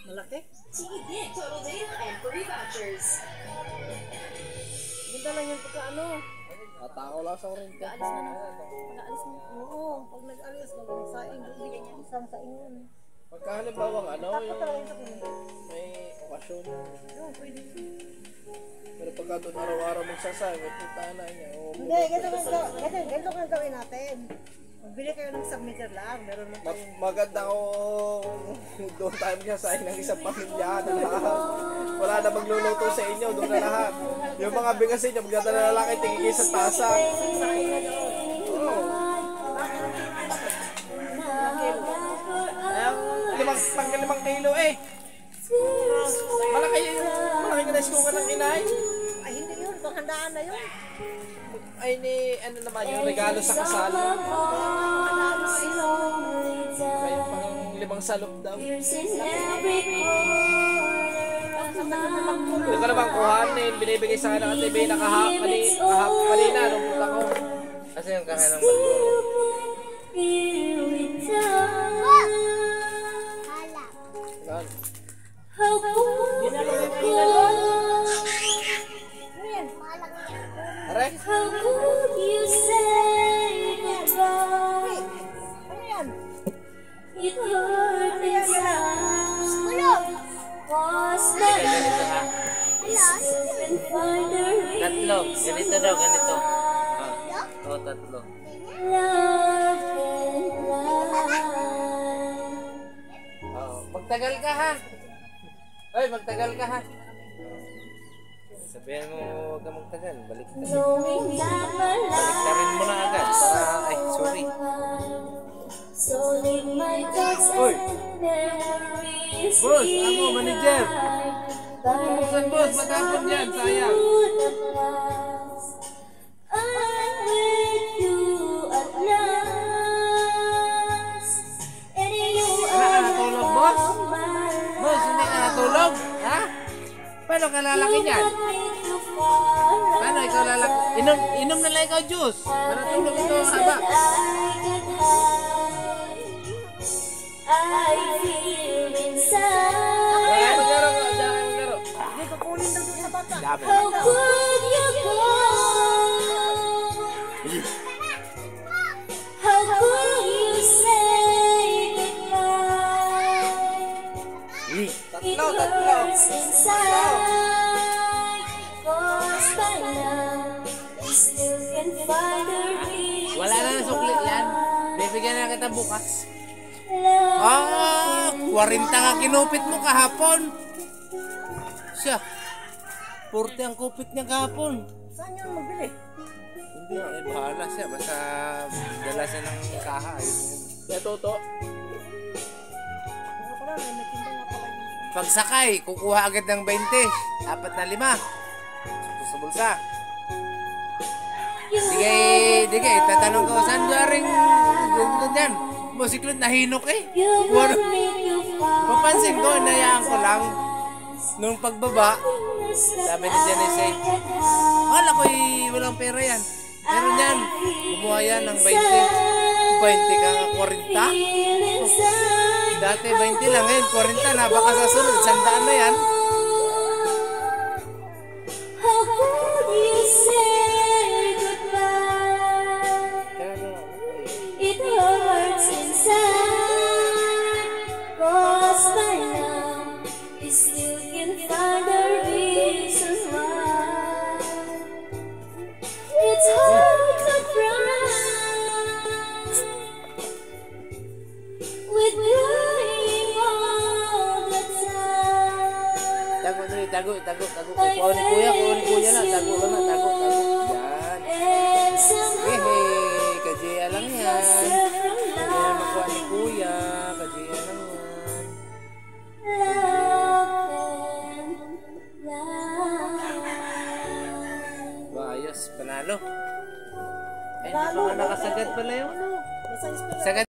Malaki? Get total data and free vouchers. Ganda lang yan pagka ano. Natako lang sa orin. Pag-aalis mo na. Pag-aalis mo. Oo. Pag nag-alis, saing. Hindi isang saingon. Pagka halimbawa ano, Tapos yung talaga sa kunin. may okasyon. Oo, pwede. Pero pagka doon araw-araw magsasayang, punta na niya. Hindi, ganito kang gawin natin. Magbili kayo ng submitter lang. Meron lang kayong... Maganda ko doon tayo magsasayang ng isang pamilya na lahat. Wala na magluluto sa inyo, doon na lahat. Yung mga bigasin niyo, maganda na lalaki, tingin kayo sa tasa. Saing na doon. Oo. Pang 5 kilo eh. Malaki ka na iskukan ng inay. Ay, hindi yun. Panghandaan na yun. Ay ni, ano naman yung regalo sa kasal. Kaya pang 5 salop daw. Yung ka naman kuhanin, binibigay sa akin ng TV kanina nung punta ko. Kasi yung kahan ng Are? How could you say goodbye? It hurt inside. Was the love and find a Tatlo. Ganito daw, ganito. Oo, tatlo. love and Oh, magtagal ka ha. Ay, magtagal ka ha. Sabihan mo, huwag ka magtagal. Balik ka. knowing that my Baliktarin mo na agad. Para, ay, sorry. so leave my thoughts Uy. and memories. Boss, ako, manager. Buksan, boss, matapon yan, sayang. I'm with you at last. And you Wala ka natulog, boss? mine. Boss, hindi ka natulog? Ha? Paano ka lalaki niyan? Paano ikaw lalaki? Inom na lang ikaw juice. Para tulog ito haba. I feel Ay, inside. maglaro ko. Diyan kayo maglaro. Hindi ko kunin daw doon sa bata. Dami. How could you go? How could you say goodbye? It Tatlo. hurts inside. 'Cause by now we still can find a reason. Wala na suklit yan. Bibigyan na kita bukas. Love 40 ka kinupit mo kahapon. Siya. 40 ang kupit niya kahapon. Saan yun magbili? Hindi, bahala siya. Basta dala siya ng kaha. Kaya toto. Ano ko lang, may tinda nga pala yun. Pagsakay, kukuha agad ng 20. 4 na 5. Sa bulsa. Sige, tatanong ko, saan garing ganyan dyan? Musiklod, nahinok eh. you Wala. want me to find. Papansin ko, inayaan ko lang. Nung pagbaba, sabi ni Janice, wala ko walang pera yan. Meron yan. Kumuha yan ng 20. 20 ka nga 40. Dati 20 lang, ngayon 40 na. Baka sa sunod, 100 na yan. How could you say goodbye? It hurts inside. 'Cause by now we still can find a reason why. It's hard to cry with crying all the time. Tago. Kuha ni kuya na. Tago lang na. Tago. Yan. And somehow Hehe, kajaya lang yan. myself from Kaya makuha ni kuya. Kajaya lang yan. love and life. Ayos, panalo. Ay, hindi pa nga nakasagad pala yung ano. May isang spell. Sagad